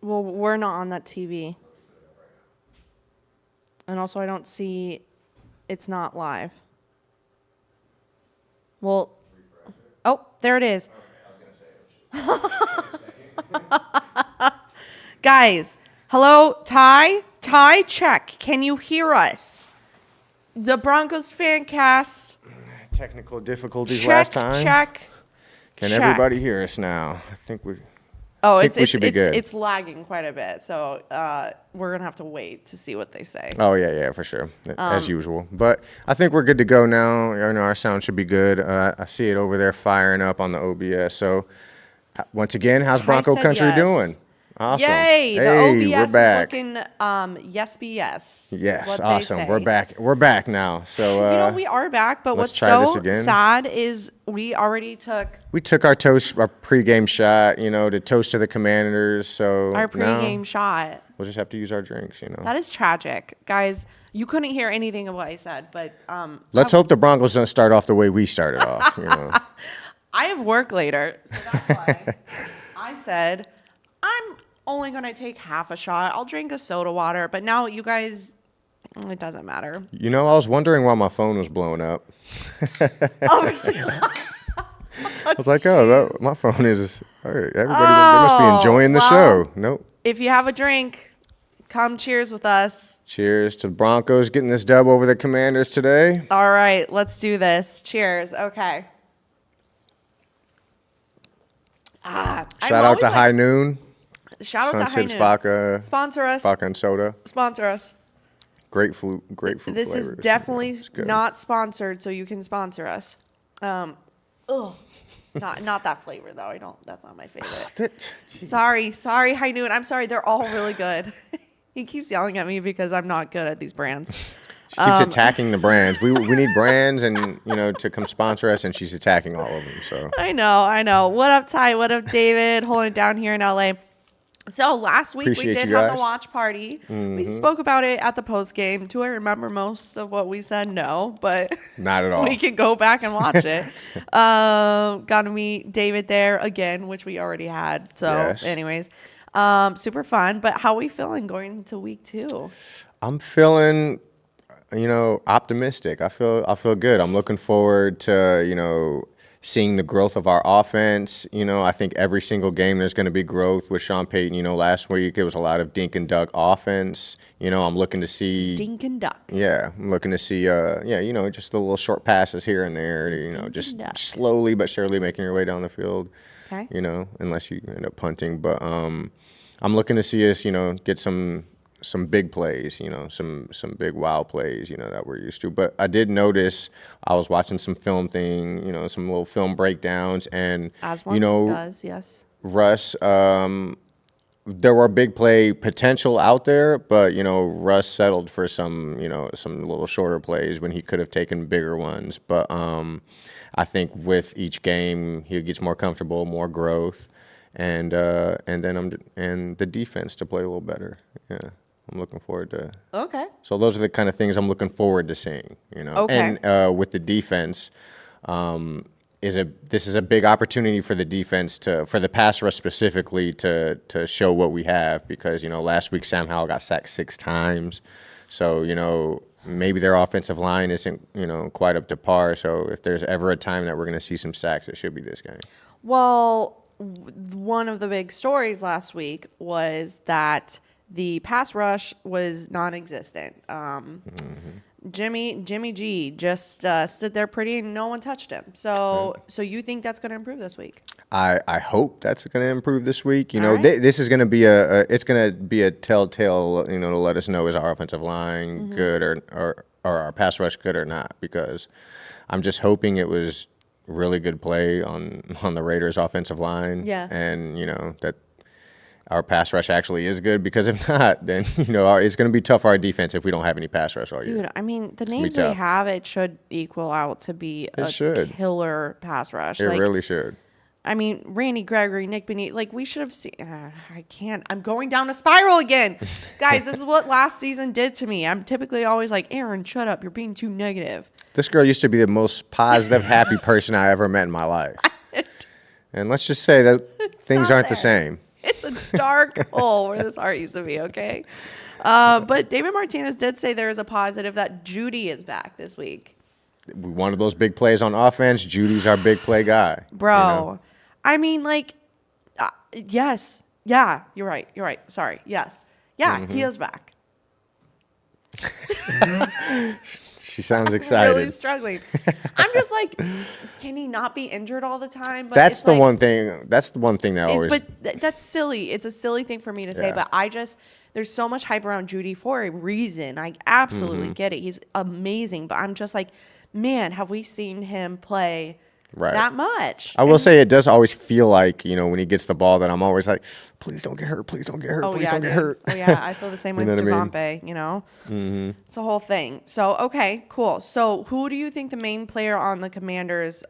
Well, we're not on that TV. And also, I don't see it's not live. Well, oh, there it is. Guys, hello, Ty? Ty, check. Can you hear us? The Broncos fan cast. Technical difficulties Check, last time. check. Can check. everybody hear us now? I think we. Oh, think we should be good. It's lagging quite a bit, so we're gonna have to wait to see what they say. Oh yeah, for sure, as usual. But I think we're good to go now. You know, our sound should be good. I see it over there firing up on the OBS. So once again, how's Bronco Country yes. doing? Awesome. Yay! Hey, The we're OBS back. is looking yes BS. Yes, what awesome. they say. We're back. We're back now. So we are back, but let's what's try this so again. sad is we already took we took our pregame shot, to toast to the Commanders. So our now pregame shot. we'll just have to use our drinks. That is tragic, guys. You couldn't hear anything of what I said, but Let's hope the Broncos don't start off the way we started off. I have work later, so that's why I said I'm only gonna take half a shot. I'll drink a soda water, but now you guys, it doesn't matter. I was wondering why my phone was blowing up. Oh, really? I was like, my phone is. All right, everybody, they must be enjoying the show. Nope. If you have a drink, come cheers with us. Cheers to the Broncos getting this dub over the Commanders today. All right, let's do this. Cheers. Okay. Shout out to High Noon. Shout out to High Sunset's Noon. Vodka. Sponsor us. Vodka and soda. Sponsor us. Grapefruit This flavor. is definitely good. not sponsored, so you can sponsor us. Not that flavor though. That's not my favorite. Sorry, High Noon. I'm sorry. They're all really good. He keeps yelling at me because I'm not good at these brands. She keeps attacking the brands. We need brands and to come sponsor us, and she's attacking all of them. So I know. What up, Ty? What up, David? Holding it down here in LA. So last week Appreciate we did you have guys. the watch party. We spoke about it at the post game. Do I remember most of what we said? No, but not at all. we can go back and watch it. Got to meet David there again, which we already had. So, Yes. anyways, super fun. But how are we feeling going into week 2? I'm feeling, optimistic. I feel good. I'm looking forward to, seeing the growth of our offense. I think every single game there's going to be growth with Sean Payton. Last week it was a lot of dink and duck offense. I'm looking to see Dink and duck. Yeah, I'm looking to see just the little short passes here and there to, just duck. slowly but surely making your way down the field. Okay. Unless you end up punting, but I'm looking to see us, get some big plays, some big wow plays, that we're used to. But I did notice I was watching some film thing, some little film breakdowns, and As one does, yes. Russ, there were big play potential out there, but Russ settled for some little shorter plays when he could have taken bigger ones. But I think with each game he gets more comfortable, more growth, and the defense to play a little better. Yeah. I'm looking forward to. Okay. So those are the kind of things I'm looking forward to seeing, Okay. And with the defense, this is a big opportunity for the defense for the pass rush specifically to show what we have, because last week Sam Howell got sacked 6 times, so maybe their offensive line isn't quite up to par. So if there's ever a time that we're going to see some sacks, it should be this game. Well, one of the big stories last week was that the pass rush was non-existent. Jimmy G just stood there pretty and no one touched him. So you think that's going to improve this week? I hope that's going to improve this week. Right. This is going to be a telltale, to let us know, is our offensive line good or our pass rush good or not, because I'm just hoping it was really good play on the Raiders offensive line. Yeah. And that our pass rush actually is good, because if not, then it's going to be tough for our defense if we don't have any pass rush all year. Dude, I mean, the names we have, it should equal out to be killer pass rush. It really should. I mean, Randy Gregory, Nick Benito, we should have seen. I can't. I'm going down a spiral again. Guys, this is what last season did to me. I'm typically always like, Aaron, shut up. You're being too negative. This girl used to be the most positive, happy person I ever met in my life. And let's just say that things aren't the same. It's a dark hole where this heart used to be, okay? But David Martinez did say there is a positive that Judy is back this week. One of those big plays on offense. Judy's our big play guy. Bro, you know? I mean, like, yes. Yeah, you're right. You're right. Sorry. Yes. Yeah, he is back. She sounds excited. I'm really struggling. I'm just like, can he not be injured all the time? But That's it's the like, one thing. That's the one thing that always. But that's silly. It's a silly thing for me to say. Yeah. But there's so much hype around Judy for a reason. I absolutely get it. He's amazing. But I'm just like, man, have we seen him play that much? I will say it does always feel like, when he gets the ball that I'm always like, please don't get hurt. Please don't get hurt. Please don't get hurt. Oh, yeah. I feel the same with know what I mean? Devontae, It's a whole thing. So, okay, cool. So who do you think the main player on the Commanders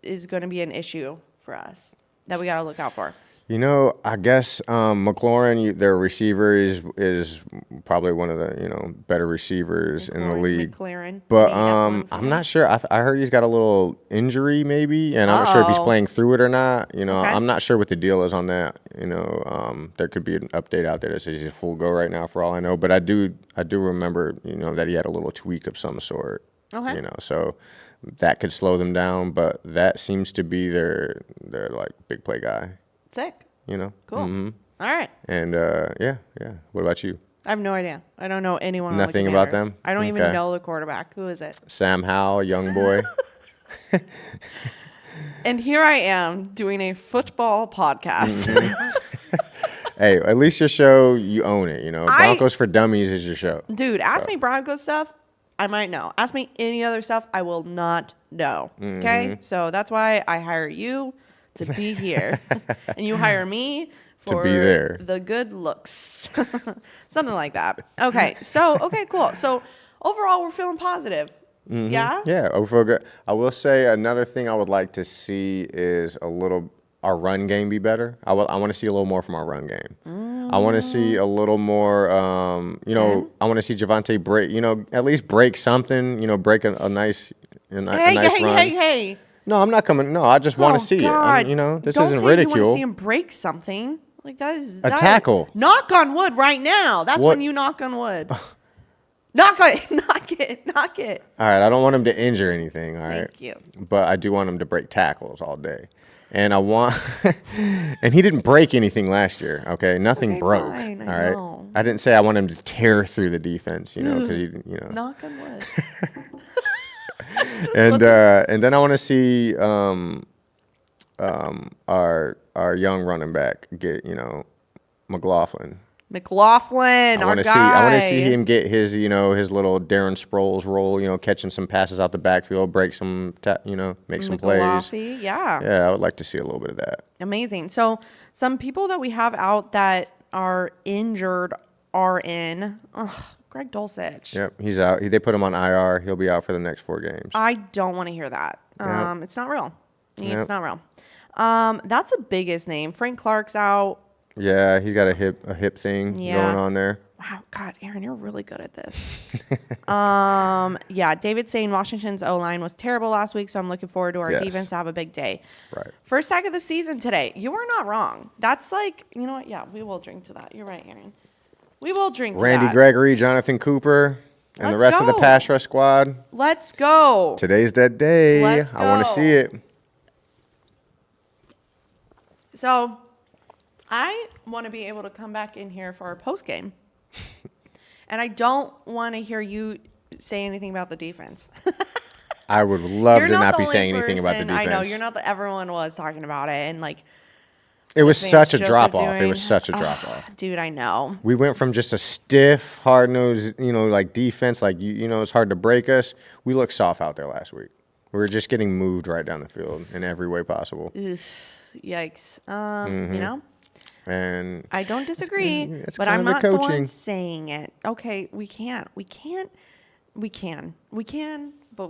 is going to be an issue for us that we got to look out for? I guess McLaurin, their receiver, is probably one of the better receivers in the league. McLaurin. But I'm not sure. I heard he's got a little injury maybe, and I'm not sure if he's playing through it or not. Okay. I'm not sure what the deal is on that. There could be an update out there that says he's a full go right now for all I know. But I do remember that he had a little tweak of some sort. Okay. So that could slow them down. But that seems to be their like big play guy. Sick. Cool. Mm-hmm. All right. And yeah. What about you? I have no idea. I don't know anyone. Nothing on the about Commanders. them? I don't even Okay. know the quarterback. Who is it? Sam Howell, young boy. And here I am doing a football podcast. Hey, at least your show, you own it. Broncos for Dummies is your show. Dude, ask me Broncos stuff, I might know. Ask me any other stuff, I will not know. Okay? So that's why I hire you to be here. And you hire me for be there. the good looks. Something like that. Okay, cool. So overall, we're feeling positive. Yeah? Yeah, I feel good. I will say another thing I would like to see is our run game be better. I want to see a little more from our run game. I want to see a little more, I want to see Javonte break, at least break something, break a nice run. Hey. No, I'm not coming. No, I just want to see God. it. This Don't isn't say ridicule. You want to see him break something. Like that is a tackle. Knock on wood right now. That's What? when you knock on wood. Knock it. All right, I don't want him to injure anything. All right. Thank you. But I do want him to break tackles all day. And and he didn't break anything last year. Okay, nothing Okay, broke. fine, I all right. know. I didn't say I want him to tear through the defense. Because Knock on wood. And then I want to see our young running back get McLaughlin. McLaughlin, I our want guy. to see him get his his little Darren Sproles role. Catching some passes out the backfield, break some make some plays. McLaughlin, yeah. Yeah, I would like to see a little bit of that. Amazing. So some people that we have out that are injured are in. Greg Dulcich. Yep, he's out. They put him on IR. He'll be out for the next 4 games. I don't want to hear that. Yep. It's not real. It's Yep. not real. That's the biggest name. Frank Clark's out. Yeah, he's got a hip thing going on there. Wow, God, Aaron, you're really good at this. Yeah, David's saying Washington's O-line was terrible last week, so I'm looking forward to our defense to have a big day. Right. First sack of the season today. You are not wrong. That's like, you know what? Yeah, we will drink to that. You're right, Aaron. We will drink to Randy that. Gregory, Jonathan Cooper, and the rest of the go. pass rush squad. Let's go. Today's that day. Let's I want to go. see it. So I want to be able to come back in here for our post game. And I don't want to hear you say anything about the defense. I would love You're to not the be only saying anything about the person- defense. I know you're not the everyone was talking about it and like It was things such a Joseph drop off. It doing. was such a drop off. Dude, I know. We went from just a stiff, hard nosed, like defense, like it's hard to break us. We looked soft out there last week. We were just getting moved right down the field in every way possible. Yikes. And I don't disagree, it's but kind I'm of not the the one coaching. saying it. Okay, we can, but we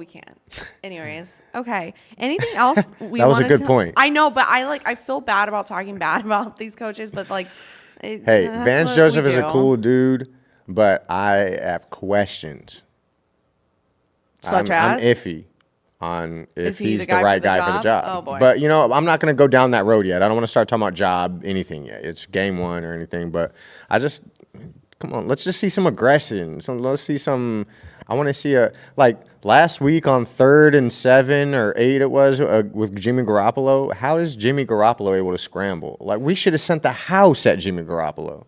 can't. Anyways, okay. Anything else we That was a wanted good to- point. I know, but I feel bad about talking bad about these coaches, but like, Hey, that's Vance what Joseph we is a do. cool dude, but I have questions. Such I'm as? iffy. on if Is he he's the the guy for right the guy for the job? job. Oh, boy. But, I'm not going to go down that road yet. I don't want to start talking about job, anything yet. It's game one or anything. But come on, let's just see some aggression. So let's see some. I want to see like last week on 3rd and 7 or 8 it was with Jimmy Garoppolo. How is Jimmy Garoppolo able to scramble? Like we should have sent the house at Jimmy Garoppolo.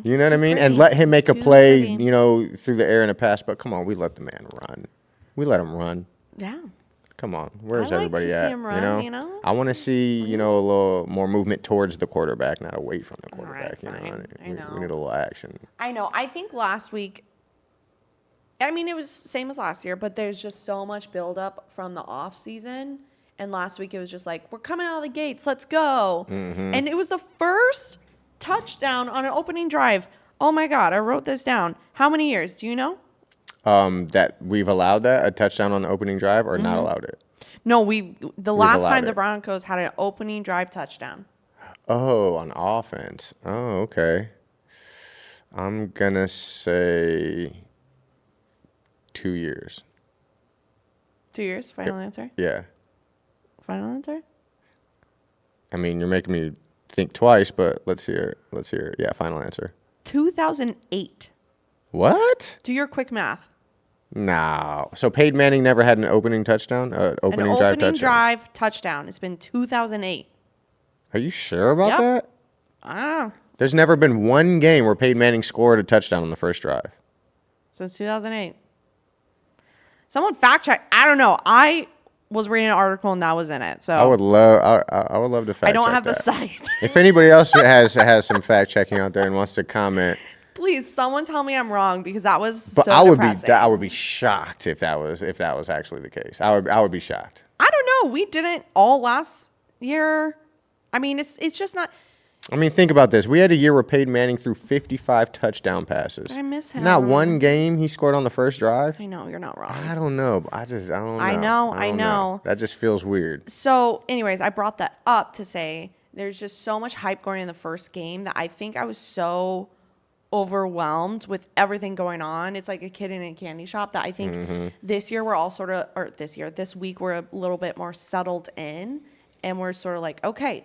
You know what I mean? And let him make a play, through the air in a pass. But come on, we let the man run. We let him run. Yeah. Come on, where's I like everybody to see at? him run, I want to see a little more movement towards the quarterback, not away from the quarterback. Fine. I know. We need a little action. I know. I think last week, I mean, it was same as last year, but there's just so much buildup from the off season. And last week it was just like, we're coming out of the gates, let's go. Mm-hmm. And it was the first touchdown on an opening drive. Oh my God, I wrote this down. How many years? Do you know? That we've allowed a touchdown on the opening drive or not allowed it? No, the last time the it. Broncos had an opening drive touchdown. Oh, on offense. Oh, okay. I'm going to say 2 years. 2 years, final answer? Yeah. Final answer? I mean, you're making me think twice, but let's hear it. Yeah, final answer. 2008. What? Do your quick math. No. So Peyton Manning never had an opening touchdown? Opening drive touchdown. It's been 2008. Are you sure about Yep. that? Ah, There's never been one game where Peyton Manning scored a touchdown on the first drive. since 2008. Someone fact check. I don't know. I was reading an article and that was in it. So I would love to fact check I don't have the that. site. If anybody else has some fact checking out there and wants to comment, Please, someone tell me I'm wrong because that was but so I depressing. would be shocked if that was actually the case. I would be shocked. I don't know. We didn't all last year. I mean, it's just not. I mean, think about this. We had a year where Peyton Manning threw 55 touchdown passes. I miss him. Not one game he scored on the first drive. I know you're not wrong. I don't know. I don't know. I know. That just feels weird. So, anyways, I brought that up to say there's just so much hype going in the first game that I think I was so overwhelmed with everything going on. It's like a kid in a candy shop that I think this year we're all this week we're a little bit more settled in and we're sort of like, okay,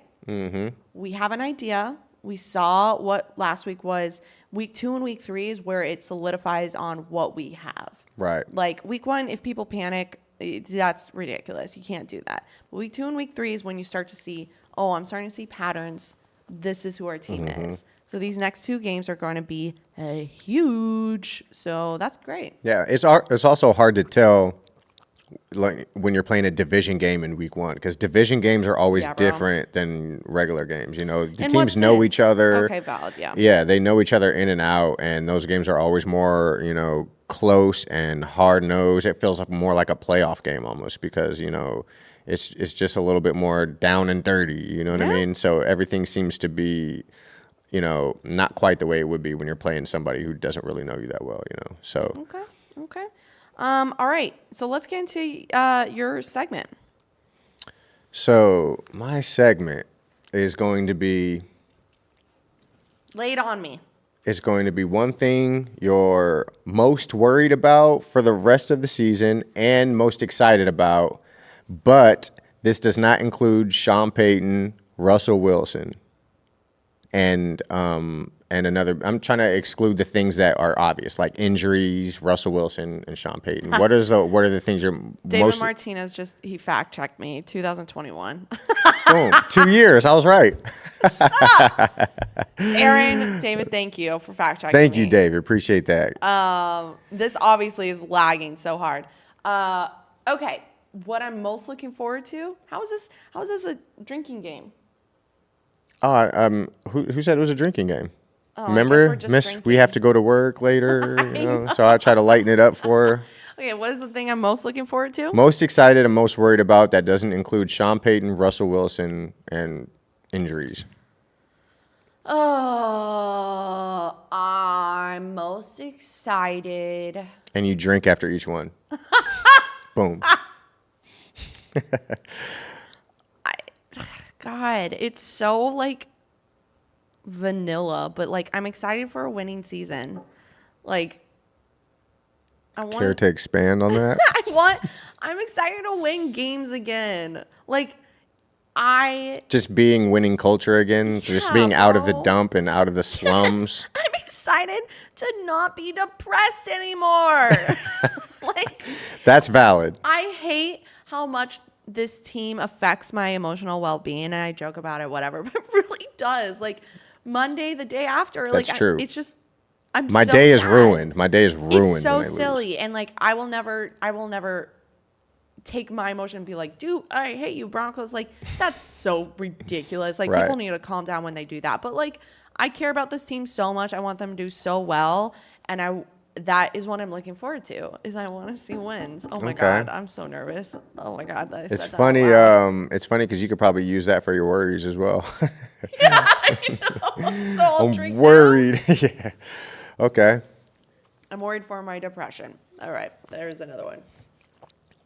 we have an idea. We saw what last week was. Week 2 and week 3 is where it solidifies on what we have. Right. Like week 1, if people panic, that's ridiculous. You can't do that. But week 2 and week 3 is when you start to see, oh, I'm starting to see patterns. This is who our team is. So these next 2 games are going to be huge. So that's great. Yeah, it's also hard to tell like when you're playing a division game in week 1 because division games are always different than regular games. The teams know each other. Okay, valid. Yeah. Yeah, they know each other in and out, and those games are always more close and hard nosed. It feels like more like a playoff game almost because it's just a little bit more down and dirty. You know what I mean? So everything seems to be not quite the way it would be when you're playing somebody who doesn't really know you that well, So Okay. All right. So let's get into your segment. So my segment is going to be Lay it on me. It's going to be one thing you're most worried about for the rest of the season and most excited about, but this does not include Sean Payton, Russell Wilson, and another. I'm trying to exclude the things that are obvious, like injuries, Russell Wilson, and Sean Payton. What are the things you're David most? Martinez he fact checked me. 2021. Boom, 2 years. I was right. Aaron, David, thank you for fact checking. Thank you, David. Appreciate that. This obviously is lagging so hard. Okay, what I'm most looking forward to? How is this a drinking game? Who said it was a drinking game? Oh, I guess Remember, we're just Miss, drinking. we have to go to work later, so I try to lighten it up for her. Okay, what is the thing I'm most looking forward to? Most excited and most worried about that doesn't include Sean Payton, Russell Wilson, and injuries. Oh, I'm most excited. And you drink after each one. Boom. God, it's so like vanilla, but like I'm excited for a winning season. Like I want Care to expand on that? I'm excited to win games again. Like, Just being winning culture again. Just being out of the bro. dump and out of the slums. I'm excited to not be depressed anymore. Like, That's valid. I hate how much this team affects my emotional well-being, and I joke about it, whatever, but it really does. Like, Monday, the day after, That's true. It's just, My so day is sad. ruined. My day is ruined. It's so when I lose. silly, and like, I will never take my emotion and be like, dude, I hate you, Broncos. Like, that's so ridiculous. Like, Right. people need to calm down when they do that. But like, I care about this team so much. I want them to do so well, and that is what I'm looking forward to. Is I want to see wins. Oh my Okay. God, I'm so nervous. Oh my God, that I It's said that funny. out loud. It's funny because you could probably use that for your worries as well. Yeah, I know. So I'll drink I'm now. worried. Yeah. Okay. I'm worried for my depression. All right, there's another one.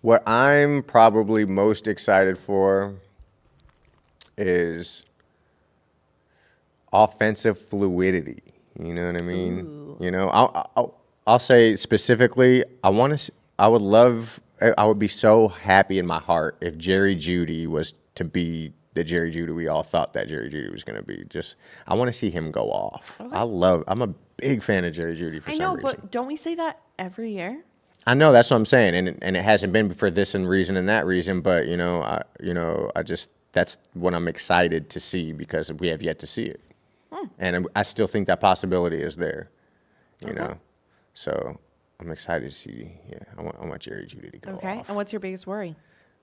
What I'm probably most excited for is offensive fluidity. You know what I mean? Ooh. You know, I'll say specifically, I would be so happy in my heart if Jerry Jeudy was to be the Jerry Jeudy we all thought that Jerry Jeudy was going to be. I want to see him go off. Okay. I'm a big fan of Jerry Jeudy for I some know, reason. but don't we say that every year? I know, that's what I'm saying, and it hasn't been for this and reason and that reason, but that's what I'm excited to see because we have yet to see it, and I still think that possibility is there, you know, so I'm excited to see. Yeah, I want Jerry Jeudy to go Okay, off. and what's your biggest worry?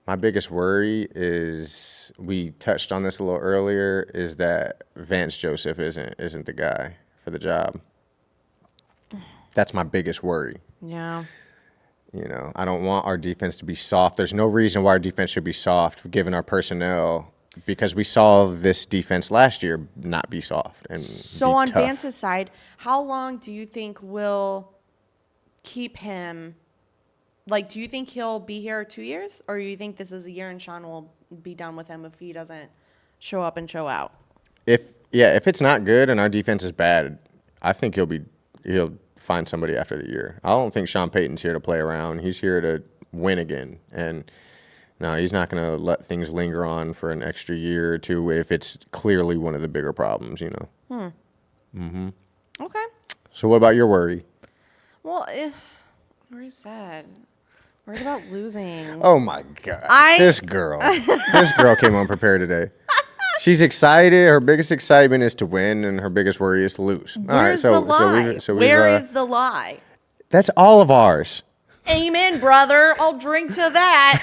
My biggest worry is, we touched on this a little earlier, is that Vance Joseph isn't the guy for the job. That's my biggest worry. Yeah. You know, I don't want our defense to be soft. There's no reason why our defense should be soft given our personnel, because we saw this defense last year not be soft and So be on tough. Vance's side, how long do you think we'll keep him? Like, do you think he'll be here 2 years, or do you think this is a year and Sean will be done with him if he doesn't show up and show out? If it's not good and our defense is bad, I think he'll find somebody after the year. I don't think Sean Payton's here to play around. He's here to win again. And no, he's not going to let things linger on for an extra year or two if it's clearly one of the bigger problems, you know. Okay. So what about your worry? Well, we're sad. Worried about losing. Oh my God. I- This girl came unprepared today. She's excited. Her biggest excitement is to win, and her biggest worry is to lose. Where's the lie? Where is the lie? That's all of ours. Amen, brother. I'll drink to that.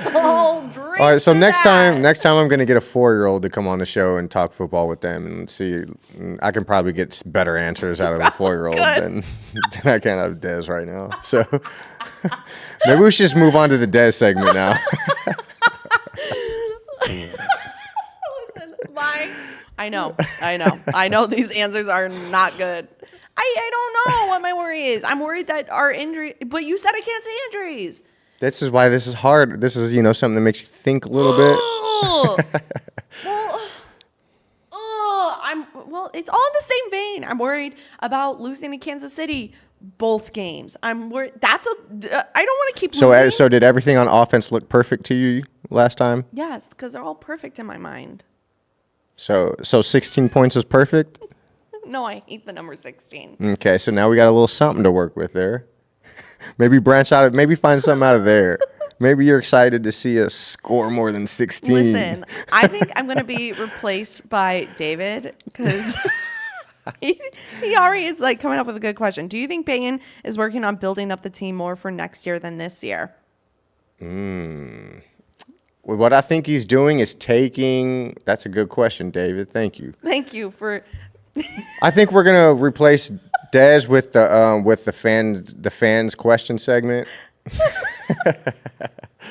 I'll drink. All right, so to next that. time I'm gonna get a 4-year-old to come on the show and talk football with them and see. I can probably get better answers out of a 4-year-old than I can out of Dez right now. So maybe we should just move on to the Dez segment now. Listen, I know these answers are not good. I don't know what my worry is. I'm worried that our injury, but you said I can't say injuries. This is why this is hard. This is, something that makes you think a little bit. Well, it's all in the same vein. I'm worried about losing to Kansas City both games. I'm worried. I don't want to keep losing. So did everything on offense look perfect to you last time? Yes, because they're all perfect in my mind. So 16 points is perfect? No, I hate the number 16. Okay, so now we got a little something to work with there. Maybe branch out, maybe find something out of there. Maybe you're excited to see us score more than 16. Listen, I think I'm going to be replaced by David because he already is like coming up with a good question. Do you think Payton is working on building up the team more for next year than this year? What I think he's doing is taking. That's a good question, David. Thank you. Thank you for. I think we're gonna replace Dez with the fans question segment.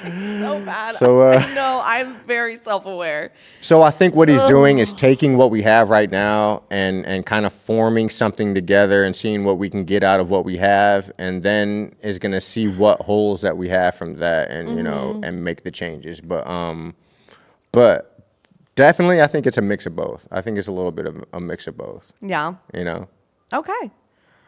So bad. So, I know. I'm very self-aware. So I think what he's doing is taking what we have right now and kind of forming something together and seeing what we can get out of what we have, and then is going to see what holes that we have from that, and and make the changes. But definitely, I think it's a mix of both. I think it's a little bit of a mix of both. Yeah. You know. Okay.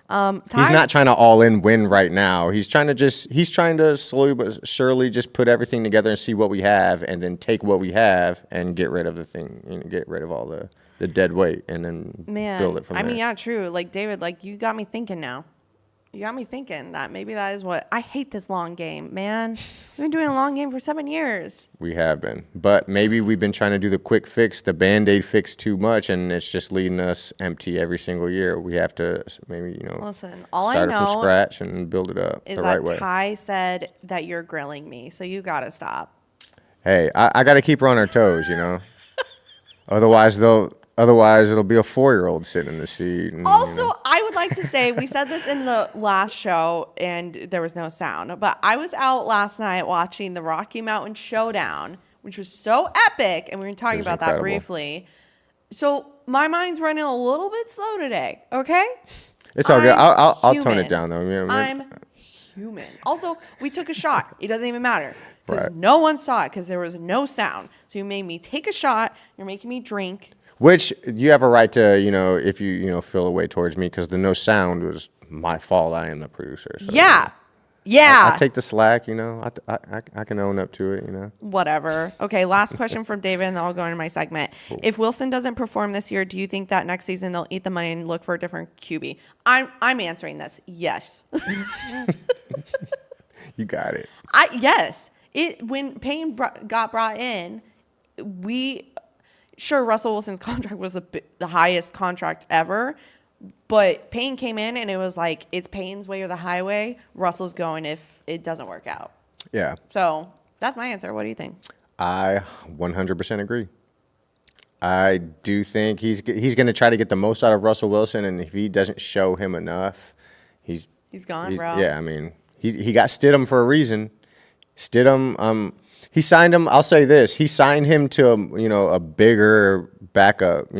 He's not trying to all in win right now. He's trying to slowly but surely just put everything together and see what we have, and then take what we have and get rid of the thing, get rid of all the dead weight, and then build it from there. I mean, yeah, true. Like, David, like, you got me thinking now. You got me thinking that maybe that is what I hate this long game, man. We've been doing a long game for 7 years. We have been, but maybe we've been trying to do the quick fix, the Band-Aid fix too much, and it's just leading us empty every single year. We have to maybe Listen, all start I it know from scratch and build it up is the that right way. Ty said that you're grilling me, so you gotta stop. Hey, I got to keep her on her toes, Otherwise it'll be a 4-year-old sitting in the seat. And, Also, I would like to say, we said this in the last show and there was no sound, but I was out last night watching the Rocky Mountain Showdown, which was so epic, and we were talking about that briefly. So my mind's running a little bit slow today, okay? It's all good. I'll tone it down, though. I'm human. Also, we took a shot. It doesn't even matter. Because Right. no one saw it because there was no sound. So you made me take a shot. You're making me drink. Which you have a right to, if you feel a way towards me, because the no sound was my fault. I am the producer. So, Yeah. Yeah. I take the slack, I can own up to it, Whatever. Okay, last question from David, and then I'll go into my segment. Cool. If Wilson doesn't perform this year, do you think that next season they'll eat the money and look for a different QB? I'm answering this. Yes. You got it. Yes. When Payne got brought in, sure, Russell Wilson's contract was the highest contract ever, but Payne came in and it was like, it's Payne's way or the highway. Russell's going if it doesn't work out. Yeah. So that's my answer. What do you think? I 100% agree. I do think he's going to try to get the most out of Russell Wilson, and if he doesn't show him enough, he's gone, bro. Yeah, I mean, he got Stidham for a reason. Stidham, he signed him. I'll say this: he signed him to a bigger backup,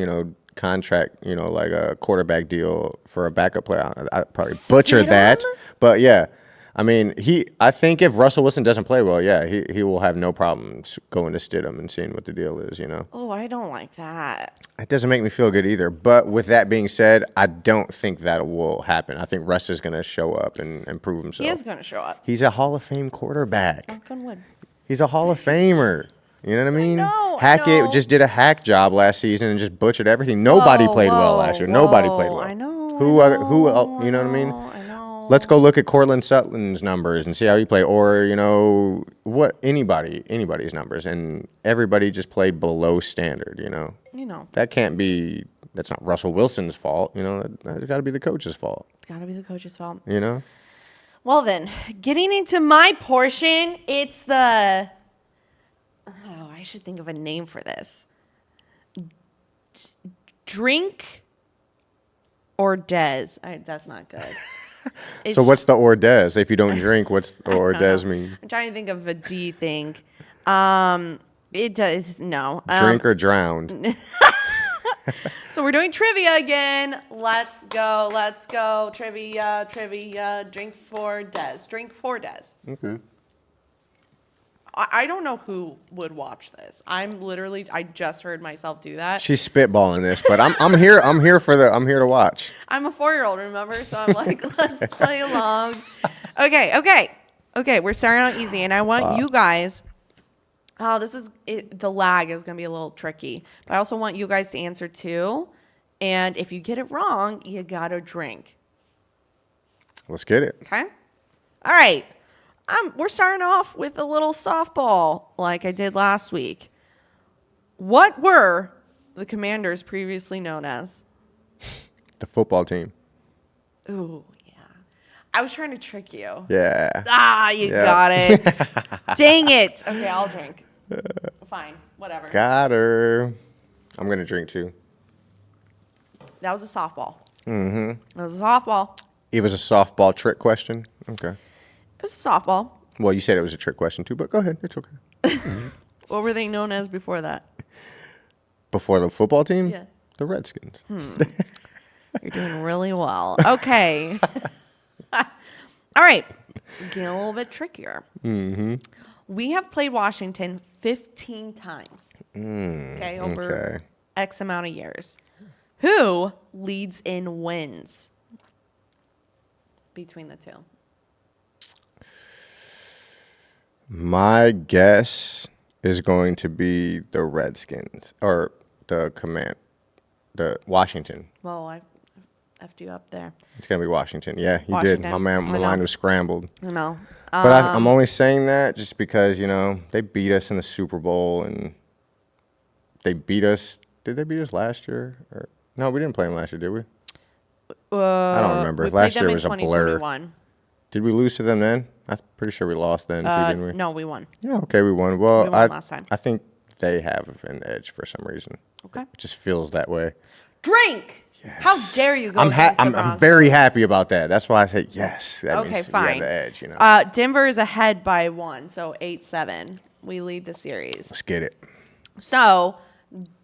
contract, like a quarterback deal for a backup player. I probably butchered that, but yeah. I mean, I think if Russell Wilson doesn't play well, yeah, he will have no problems going to Stidham and seeing what the deal is, Oh, I don't like that. It doesn't make me feel good either. But with that being said, I don't think that will happen. I think Russ is going to show up and prove himself. He is going to show up. He's a Hall of Fame quarterback. Knock on wood. He's a Hall of Famer. You know what I mean? know. Hackett just did a hack job last season and just butchered everything. Nobody played well last year. Nobody played well. I know. Who else? You know what I mean? I know. Let's go look at Cortland Sutton's numbers and see how he played, or anybody's numbers, and everybody just played below standard. That can't be. That's not Russell Wilson's fault. That's got to be the coach's fault. It's got to be the coach's fault. Well then, getting into my portion, it's the. Oh, I should think of a name for this. Drink or des. That's not good. So what's the or des? If you don't drink, what's the or des mean? I'm trying to think of a D thing. It does no. Drink or drowned. So we're doing trivia again. Let's go. Trivia. Drink for des. Okay. I don't know who would watch this. I just heard myself do that. She's spitballing this, but I'm here to watch. I'm a 4-year-old, remember? So I'm like, let's play along. Okay. We're starting out easy, and I want you guys. Oh, the lag is going to be a little tricky, but I also want you guys to answer too. And if you get it wrong, you got to drink. Let's get it. Okay. All right. We're starting off with a little softball like I did last week. What were the Commanders previously known as? The football team. Ooh, yeah. I was trying to trick you. Yeah. You got it. Dang it. Okay, I'll drink. Fine. Whatever. Got her. I'm going to drink too. That was a softball. Mm-hmm. That was a softball. It was a softball trick question? Okay. It was a softball. Well, you said it was a trick question too, but go ahead. It's okay. What were they known as before that? Before the football team? Yeah. The Redskins. You're doing really well. Okay. All right. Getting a little bit trickier. Mm-hmm. We have played Washington 15 times. Over X amount of years. Who leads in wins? between the two? My guess is going to be the Redskins or the Washington. Well, I effed you up there. It's going to be Washington. Yeah, you did. Washington. My I mind know. was scrambled. I know. But I'm only saying that just because, they beat us in the Super Bowl and they beat us. Did they beat us last year? No, we didn't play them last year, did we? I don't remember. We Last played them year was in a blur. 2021. Did we lose to them then? I'm pretty sure we lost then, too, didn't we? No, we won. Yeah, okay, we won. Well, We won last time. I think they have an edge for some reason. Okay. It just feels that way. Drink. Yes. How dare you go against the I'm Broncos? very happy about that. That's why I say yes. That Okay, means fine. we have the edge, Denver is ahead by 1, so 8-7. We lead the series. Let's get it. So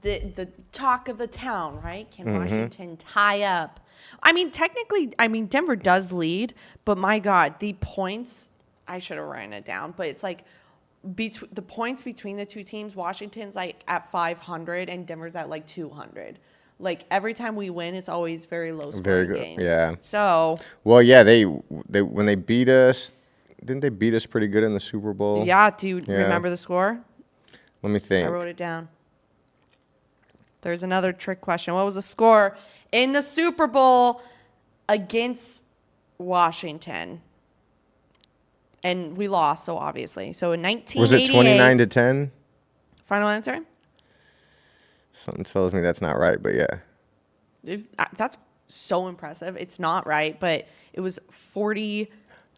the talk of the town, right? Can Mm-hmm. Washington tie up? I mean, technically, Denver does lead, but my God, the points, I should have written it down, but it's like the points between the two teams, Washington's like at 500 and Denver's at like 200. Like every time we win, it's always very low scoring Very good. games. Yeah. So. Well, yeah, they when they beat us, didn't they beat us pretty good in the Super Bowl? Yeah. Do you remember the score? Let me think. I wrote it down. There's another trick question. What was the score in the Super Bowl against Washington? And we lost, so obviously. So in 1988. Was it 29-10? Final answer? Something tells me that's not right, but yeah. That's so impressive. It's not right, but it was 40.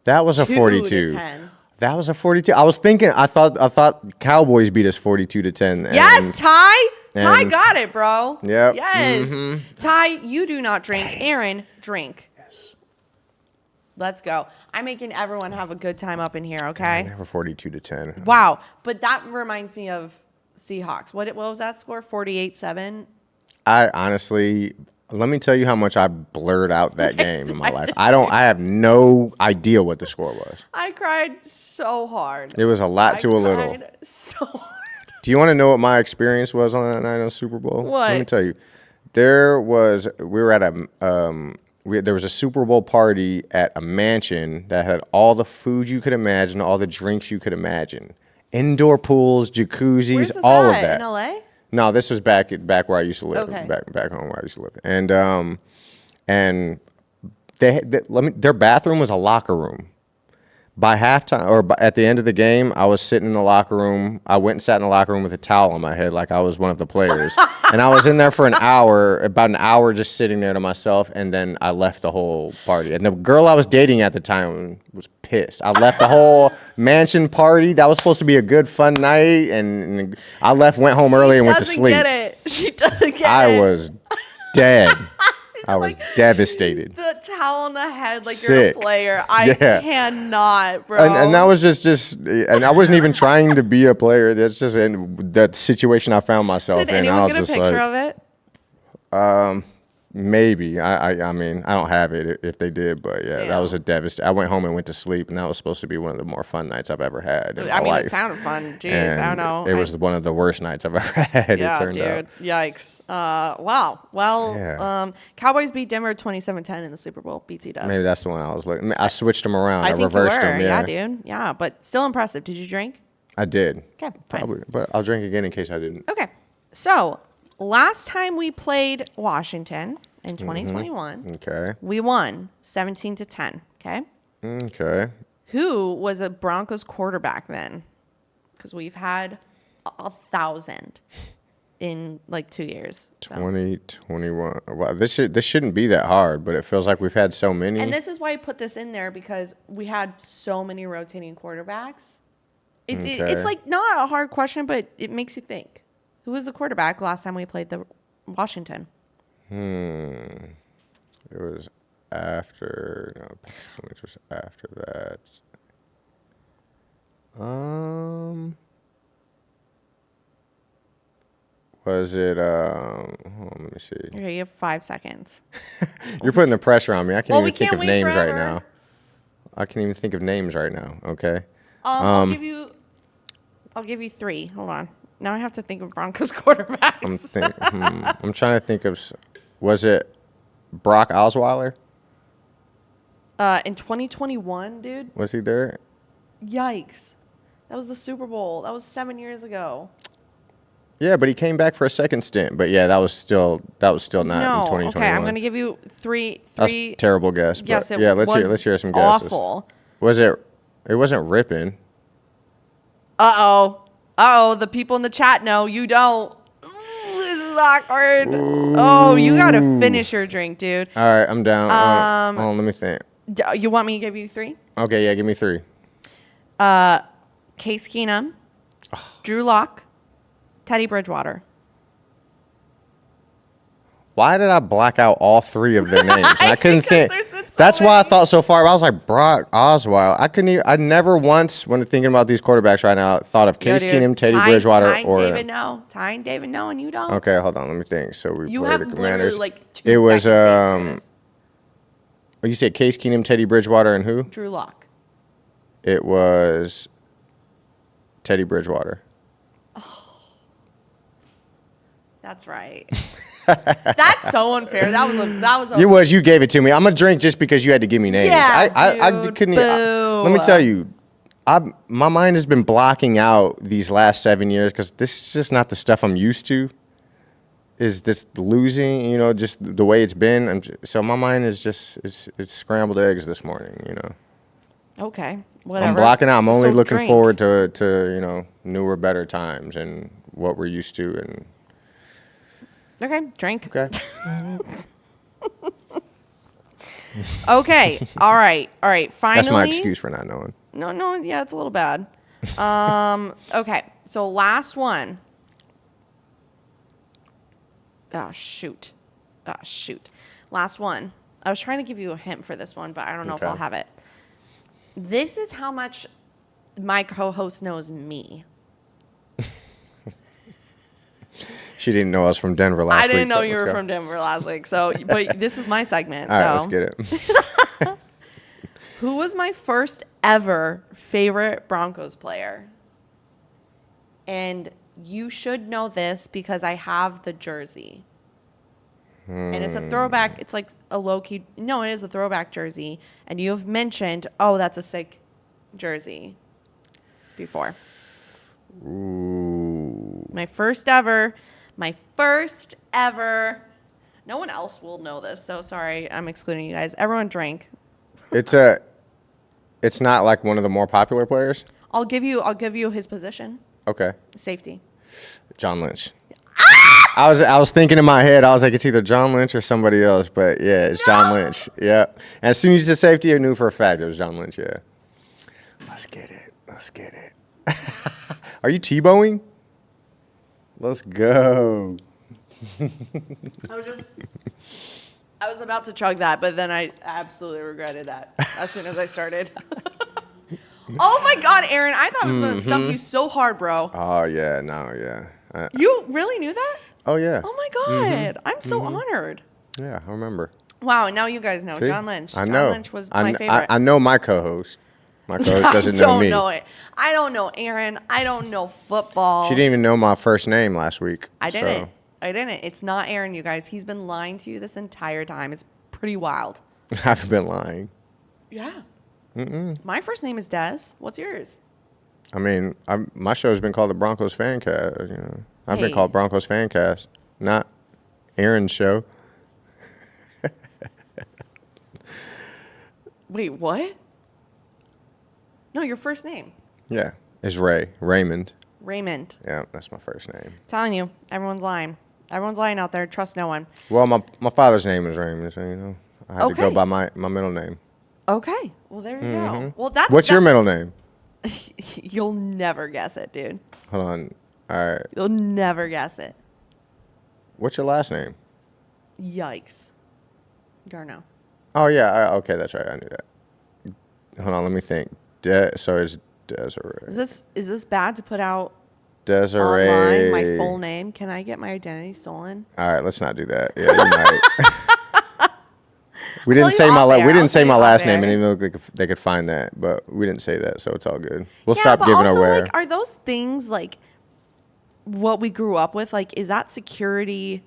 That was a 42. To 10. That was a 42. I was thinking. I thought Cowboys beat us 42-10. Yes, Ty. Ty and- got it, bro. Yep. Yes. Ty, you do not drink. Aaron, drink. Yes. Let's go. I'm making everyone have a good time up in here, okay? They were 42-10. Wow. But that reminds me of Seahawks. What was that score? 48-7? I honestly, let me tell you how much I blurred out that game in my life. I have no idea what the score was. I cried so hard. It was a lot to a little. I cried so hard. Do you want to know what my experience was on that night of the Super Bowl? What? Let me tell you. There was a Super Bowl party at a mansion that had all the food you could imagine, all the drinks you could imagine. Indoor pools, jacuzzis, Where's this all at? of that. In LA? No, this was back where I used to live. Okay. Back home where I used to live. And their bathroom was a locker room. By halftime at the end of the game, I was sitting in the locker room. I went and sat in the locker room with a towel on my head like I was one of the players. And I was in there for about an hour just sitting there to myself, and then I left the whole party. And the girl I was dating at the time was pissed. I left the whole mansion party. That was supposed to be a good, fun night, and I went home early and went to sleep. She doesn't get it. She doesn't get it. I was dead. I was devastated. The towel on the head like Sick. you're a player. I cannot, bro. And that was just, and I wasn't even trying to be a player. That's just in that situation I found myself Did in. anyone I was get a just picture like, of it? maybe. I mean, I don't have it if they did, but yeah, that Damn. was a devastating. I went home and went to sleep, and that was supposed to be one of the more fun nights I've ever had in my life. It sounded fun. Jeez, And I don't know. It was one of the worst nights I've ever had. Yeah, it turned dude. out. Yikes. Wow. Well, Yeah. Cowboys beat Denver 27-10 in the Super Bowl. BT Dubs. Maybe that's the one I was looking. I switched them around. I think you reversed were. them. Yeah, dude. Yeah, but still impressive. Did you drink? I did. Okay, fine. Probably, but I'll drink again in case I didn't. Okay. So, last time we played Washington in 2021, Okay. we won 17-10. Okay. Okay. Who was a Broncos quarterback then? Because we've had 1,000 in like 2 years. So. 2021. Wow, this shouldn't be that hard, but it feels like we've had so many. And this is why I put this in there, because we had so many rotating quarterbacks. It's like not a hard question, but it makes you think. Who was the quarterback last time we played the Washington? It was after. No, it was after that. Was it? Hold on, let me see. Okay, you have 5 seconds. You're putting the pressure on me. I can't We even think can't of wait names right forever. now. I can't even think of names right now. Okay. I'll give you 3. Hold on. Now I have to think of Broncos quarterbacks. I'm trying to think of. Was it Brock Osweiler? In 2021, dude. Was he there? Yikes. That was the Super Bowl. That was 7 years ago. Yeah, but he came back for a second stint. But yeah, that was still not in No. 2021. Okay, I'm going to give you three. That's a terrible guess. But Yes, it yeah, was let's hear some guesses. awful. Was it? It wasn't ripping. Uh-oh. The people in the chat know. You don't. Ooh, this is awkward. Ooh. Oh, you got to finish your drink, dude. All right, I'm down. Hold on, let me think. You want me to give you 3? Okay, yeah, give me 3. Case Keenum, Drew Lock, Teddy Bridgewater. Why did I black out all 3 of their names? And I couldn't think. That's why I thought so far. I was like Brock Osweiler. I never once, when thinking about these quarterbacks right now, thought of Case Keenum, Teddy Bridgewater, or Ty and David know, and you don't. Okay, hold on. Let me think. So we You played have the literally Commanders. like 2 It was seconds. you said Case Keenum, Teddy Bridgewater, and who? Drew Lock. It was Teddy Bridgewater. That's right. That's so unfair. That was. You gave it to me. I'm gonna drink just because you had to give me names. Yeah, I dude, couldn't. boo. Let me tell you, my mind has been blocking out these last 7 years because this is just not the stuff I'm used to. Is this losing? Just the way it's been. So my mind is just it's scrambled eggs this morning. Okay. Whatever. I'm blocking out. I'm only looking drink. forward to newer, better times and what we're used to and. Okay, drink. Okay. Okay. All right. Finally. That's my excuse for not knowing. No. Yeah, it's a little bad. Okay. So last one. Oh shoot. Last one. I was trying to give you a hint for this one, but I don't know if I'll have it. This is how much my co-host knows me. She didn't know us from Denver last week. I didn't know but you let's were go. from Denver last week. So, but this is my segment. All so. right, let's get it. Who was my first ever favorite Broncos player? And you should know this because I have the jersey. And it's a throwback. It's like a low-key. No, it is a throwback jersey. And you have mentioned, oh, that's a sick jersey before. Ooh. My first ever. No one else will know this, so sorry, I'm excluding you guys. Everyone drink. It's not like one of the more popular players. I'll give you his position. Okay. Safety. John Lynch. I was thinking in my head, I was like, it's either John Lynch or somebody else, but yeah, it's John Lynch. Yeah. And as soon as you said safety, I knew for a fact it was John Lynch. Yeah. Let's get it. Are you Tebowing? Let's go. I was about to chug that, but then I absolutely regretted that as soon as I started. Oh my God, Aaron, I thought I was going to stump you so hard, bro. Oh, yeah. No, yeah. You really knew that? Oh, yeah. Oh my God. I'm so honored. Yeah, I remember. Wow, and now you guys know. See? John Lynch. I know. John Lynch was my favorite. I know my co-host. My co-host doesn't know me. I don't know it. I don't know Aaron. I don't know football. She didn't even know my first name last week. I didn't. So. I didn't. It's not Aaron, you guys. He's been lying to you this entire time. It's pretty wild. I haven't been lying. Yeah. My first name is Des. What's yours? I mean, my show's been called the Broncos Fancast. I've been called Broncos Fancast, not Aaron's show. Wait, what? No, your first name. Yeah, it's Raymond. Raymond. Yeah, that's my first name. Telling you, everyone's lying. Everyone's lying out there. Trust no one. Well, my father's name is Raymond, so I had to go Okay. by my middle name. Okay. Well, there you go. Well, What's your middle name? You'll never guess it, dude. Hold on. All right. You'll never guess it. What's your last name? Yikes. Garno. Oh yeah. Okay, that's right. I knew that. Hold on. Let me think. So it's Desiree. Is this bad to put out Desiree. online my full name? Can I get my identity stolen? All right, let's not do that. Yeah, you might. We didn't you say off air. we I'll didn't say tell my you last off name, air. and even they could find that, but we didn't say that, so it's all good. We'll Yeah, stop but giving also, away. like, are those things like what we grew up with? Like, is that security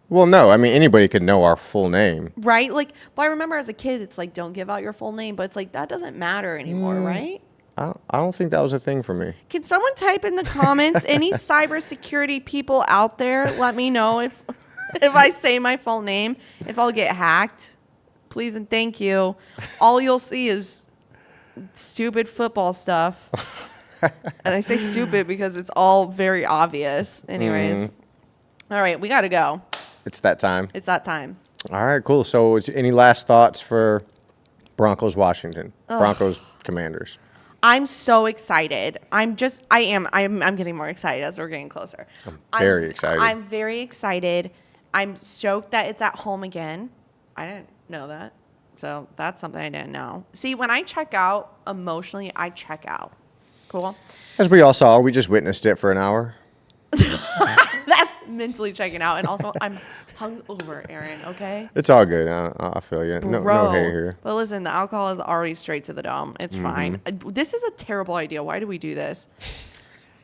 Well, no. I mean, anybody could know our full name. Right? Like, but I remember as a kid, it's like, don't give out your full name. But it's like, that doesn't matter anymore, right? I don't think that was a thing for me. Can someone type in the comments, any cybersecurity people out there, let me know if I say my full name, if I'll get hacked. Please and thank you. All you'll see is stupid football stuff. And I say stupid because it's all very obvious. Anyways. All right, we got to go. It's that time. It's that time. All right, cool. So, any last thoughts for Broncos Washington? Broncos Commanders. I'm so excited. I'm getting more excited as we're getting closer. I'm very excited. I'm very excited. I'm stoked that it's at home again. I didn't know that. So that's something I didn't know. See, when I check out emotionally, I check out. Cool. As we all saw, we just witnessed it for an hour. That's mentally checking out. And also, I'm hungover, Aaron, okay? It's all good. I feel you. No hate here. But listen, the alcohol is already straight to the dome. It's fine. This is a terrible idea. Why do we do this?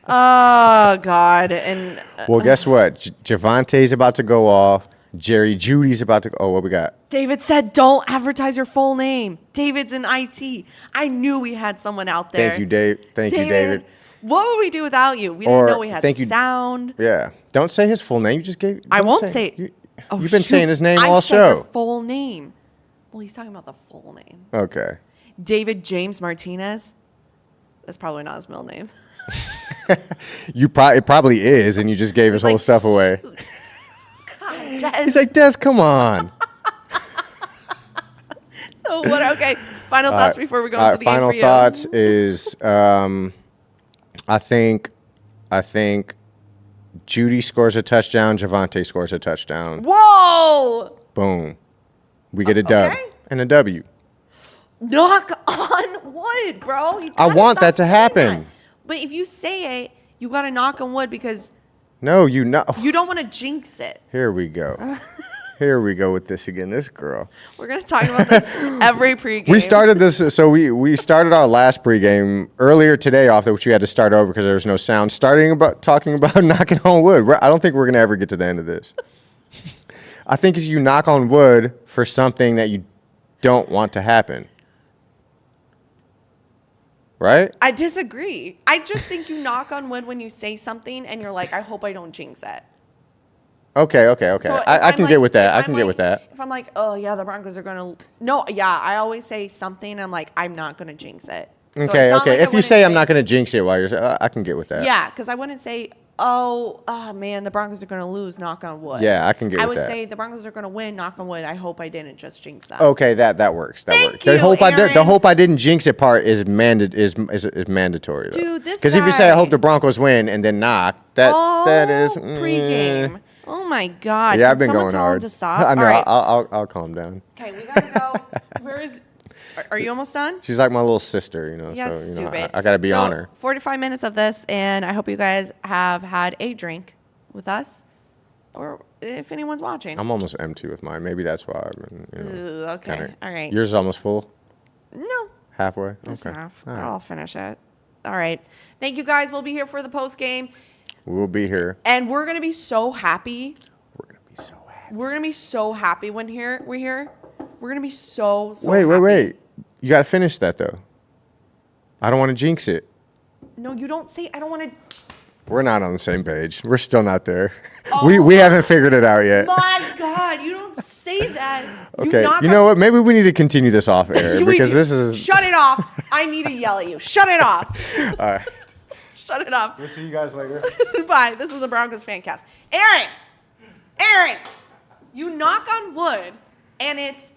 Oh, God. And well, guess what? Javante's about to go off. Jerry Judy's about to go. Oh, what we got? David said, don't advertise your full name. David's in IT. I knew we had someone out there. Thank you, Dave. Thank you, David. What would we do without you? We didn't know we had sound. Yeah. Don't say his full name. You just gave. I won't say. You've been saying his name all I show. said the full name. Well, he's talking about the full name. Okay. David James Martinez. That's probably not his middle name. It probably is, and you just gave his whole stuff away. God, Des. He's like, Des, come on. So what? Okay. Final thoughts before we go into the game final for you. thoughts is, I think Judy scores a touchdown. Javante scores a touchdown. Whoa! Boom. We get a dub and a W. Knock on wood, bro. I want that to happen. That. But if you say it, you got to knock on wood because no, you know. You don't want to jinx it. Here we go. Here we go with this again. This girl. We're going to talk about this every pregame. We started this, so we started our last pregame earlier today off, which we had to start over because there was no sound, talking about knocking on wood. I don't think we're going to ever get to the end of this. I think as you knock on wood for something that you don't want to happen. Right? I disagree. I just think you knock on wood when you say something and you're like, I hope I don't jinx it. Okay. So I can get with that. I can get with that. If I'm like, oh, yeah, the Broncos are going to... No, yeah, I always say something. I'm like, I'm not going to jinx it. So okay. Like if you say I'm not going to jinx it while you're... I can get with that. Yeah, because I wouldn't say, oh, man, the Broncos are going to lose, knock on wood. Yeah, I can get with that. I would say the Broncos are going to win, knock on wood. I hope I didn't just jinx that. Okay, that works. Thank The you, hope I didn't jinx it part is mandatory though. Dude, this because if you say I hope the Broncos win and then knock, that is pregame. Oh my God! Yeah, I've been someone going tell hard. Him to stop? I know. All right. I'll calm down. Okay, we gotta go. Where is? Are you almost done? She's like my little sister, you know. Yeah, so it's you know, stupid. I gotta be on her. 45 minutes of this, and I hope you guys have had a drink with us, or if anyone's watching. I'm almost empty with mine. Maybe that's why I've been. Ooh, okay. All right. Yours is almost full. No. Halfway. It's okay. half. All right. I'll finish it. All right. Thank you guys. We'll be here for the post game. We will be here. And we're gonna be so happy. We're gonna be so happy when we're here. We're gonna be so wait, happy. Wait. You gotta finish that though. I don't want to jinx it. No, you don't say. I don't want to. We're not on the same page. We're still not there. Oh, we haven't figured it out yet. My God, you don't say that. Okay, you know what? Maybe we need to continue this off air because this is. Shut it off. I need to yell at you. Shut it off. All right. Shut it off. We'll see you guys later. Bye. This is the Broncos Fancast. Aaron, you knock on wood and it's